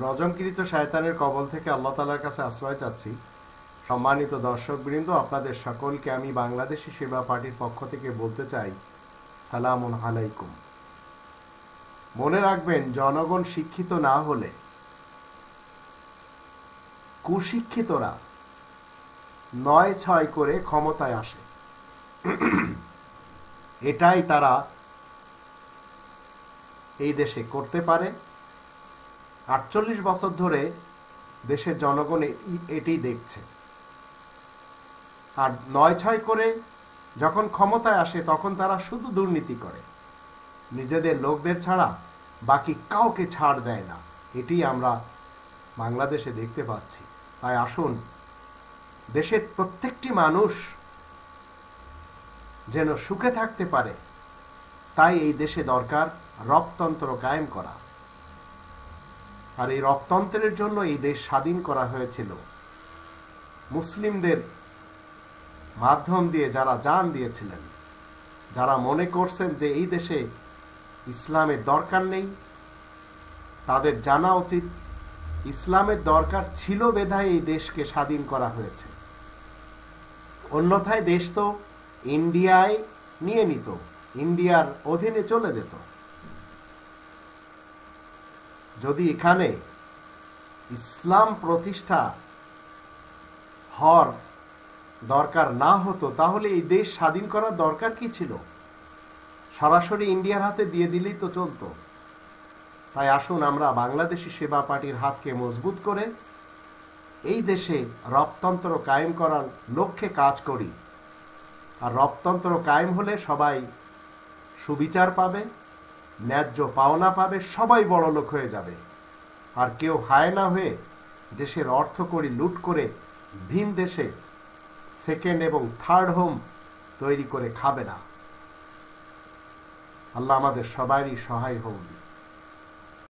রজমকৃত শয়তানের কবল থেকে আল্লাহ তাআলার কাছে আশ্রয় চাচ্ছি। সম্মানিত দর্শকবৃন্দ, আপনাদের সকলকে আমি বাংলাদেশি সেবা পার্টির পক্ষ থেকে বলতে চাই, সালামুন আলাইকুম। মনে রাখবেন, জনগণ শিক্ষিত না হলে কুশিক্ষিতরা ৯-৬ করে ক্ষমতায় আসে। এটাই তারা এই দেশে করতে পারে। ৪৮ বছর ধরে দেশের জনগণ এটি দেখছে। আর ৯-৬ করে যখন ক্ষমতায় আসে তখন তারা শুধু দুর্নীতি করে, নিজেদের লোকদের ছাড়া বাকি কাউকে ছাড় দেয় না। এটি আমরা বাংলাদেশে দেখতে পাচ্ছি। তাই আসুন, দেশের প্রত্যেকটি মানুষ যেন সুখে থাকতে পারে, তাই এই দেশে দরকার রবতন্ত্র কায়েম করা। আর এই রবতন্ত্রের জন্য এই দেশ স্বাধীন করা হয়েছিল মুসলিমদের মাধ্যম দিয়ে, যারা জান দিয়েছিলেন, যারা মনে করছেন যে এই দেশে ইসলামের দরকার নেই, তাদের জানা উচিত ইসলামের দরকার ছিল বিধায় এই দেশকে স্বাধীন করা হয়েছে। অন্যথায় দেশ তো ইন্ডিয়ায় নিয়ে নিত, ইন্ডিয়ার অধীনে চলে যেত। যদি এখানে ইসলাম প্রতিষ্ঠা হওয়ার দরকার না হতো, তাহলে এই দেশ স্বাধীন করার দরকার কি ছিল? সরাসরি ইন্ডিয়ার হাতে দিয়ে দিলেই তো চলতো। তাই আসুন, আমরা বাংলাদেশি সেবা পার্টির হাতকে মজবুত করে এই দেশে রবতন্ত্র কায়েম করার লক্ষ্যে কাজ করি। আর রবতন্ত্র কায়েম হলে সবাই সুবিচার পাবে, ন্যায্য পাওনা পাবে, সবাই বড়লোক হয়ে যাবে। আর কেউ হায়না হয়ে দেশের অর্থকড়ি লুট করে ভিন দেশে সেকেন্ড এবং থার্ড হোম তৈরি করে খাবে না। আল্লাহ আমাদের সবারই সহায় হন।